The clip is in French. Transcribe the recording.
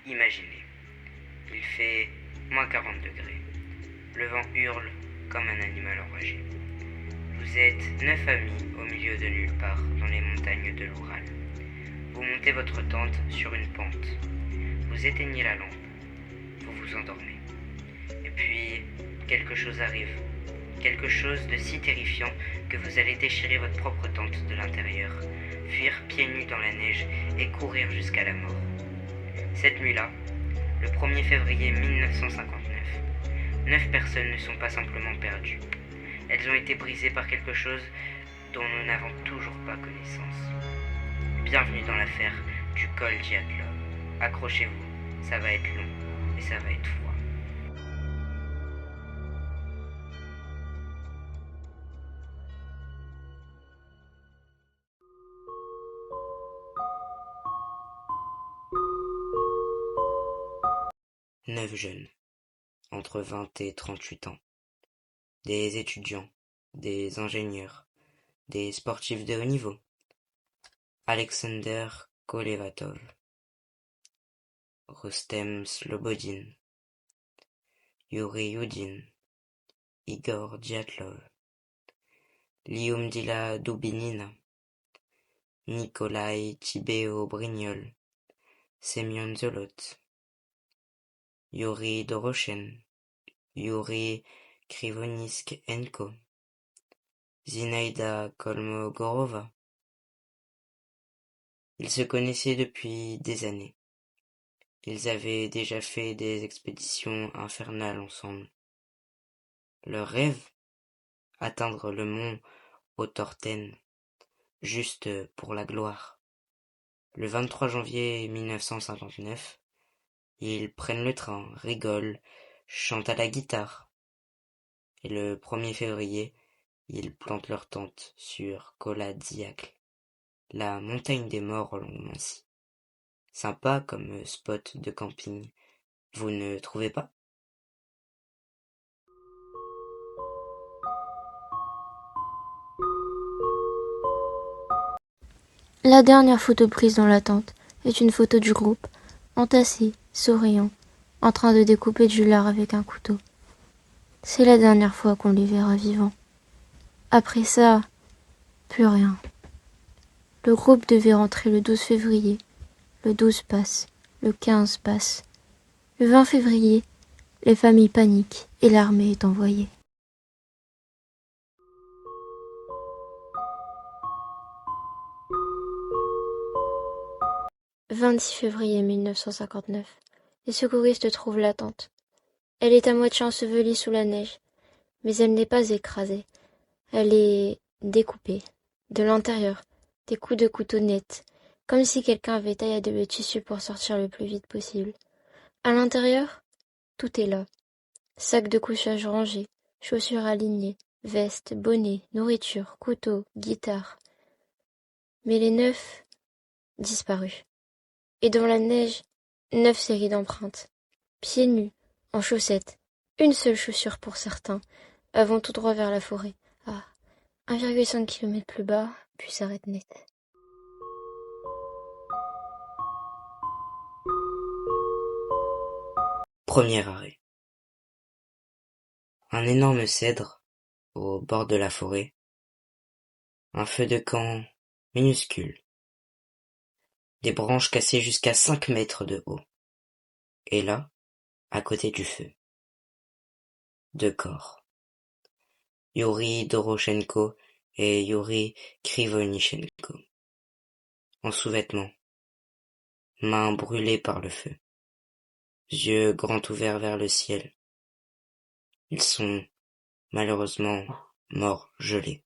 Imaginez, il fait moins 40 degrés. Le vent hurle comme un animal enragé. Vous êtes 9 amis au milieu de nulle part dans les montagnes de l'Oural. Vous montez votre tente sur une pente. Vous éteignez la lampe. Vous vous endormez. Et puis, quelque chose arrive. Quelque chose de si terrifiant que vous allez déchirer votre propre tente de l'intérieur, fuir pieds nus dans la neige et courir jusqu'à la mort. Cette nuit-là, le 1er février 1959, 9 personnes ne sont pas simplement perdues. Elles ont été brisées par quelque chose dont nous n'avons toujours pas connaissance. Bienvenue dans l'affaire du col Dyatlov. Accrochez-vous, ça va être long et ça va être froid. Neuf jeunes, entre 20 et 38 ans. Des étudiants, des ingénieurs, des sportifs de haut niveau. Alexander Kolevatov, Rostem Slobodin, Yuri Yudin, Igor Dyatlov, Lyudmila Dubinina, Nikolai Tibéo-Brignol, Semyon Zolot, Yuri Doroshen, Yuri Krivonisk-Enko, Zinaïda Kolmogorova. Ils se connaissaient depuis des années. Ils avaient déjà fait des expéditions infernales ensemble. Leur rêve? Atteindre le mont Otorten, juste pour la gloire. Le 23 janvier 1959, ils prennent le train, rigolent, chantent à la guitare. Et le 1er février, ils plantent leur tente sur Koladziakl, la montagne des morts en Nancy. Sympa comme spot de camping, vous ne trouvez pas? La dernière photo prise dans la tente est une photo du groupe, entassé, souriant, en train de découper du lard avec un couteau. C'est la dernière fois qu'on les verra vivants. Après ça, plus rien. Le groupe devait rentrer le 12 février. Le 12 passe, le 15 passe. Le 20 février, les familles paniquent et l'armée est envoyée. « 26 février 1959. Les secouristes trouvent la tente. Elle est à moitié ensevelie sous la neige, mais elle n'est pas écrasée. Elle est découpée. De l'intérieur, des coups de couteau nets, comme si quelqu'un avait taillé le tissu pour sortir le plus vite possible. À l'intérieur, tout est là. Sacs de couchage rangés, chaussures alignées, veste, bonnet, nourriture, couteau, guitare. Mais les 9 disparus. Et dans la neige, 9 séries d'empreintes. Pieds nus, en chaussettes, une seule chaussure pour certains, avant tout droit vers la forêt. Ah, 1,5 km plus bas, puis s'arrête net. Premier arrêt. Un énorme cèdre au bord de la forêt. Un feu de camp minuscule. Des branches cassées jusqu'à 5 mètres de haut. Et là, à côté du feu, 2 corps. Yuri Doroshenko et Yuri Krivonichenko. En sous-vêtements. Mains brûlées par le feu. Yeux grands ouverts vers le ciel. Ils sont, malheureusement, morts gelés.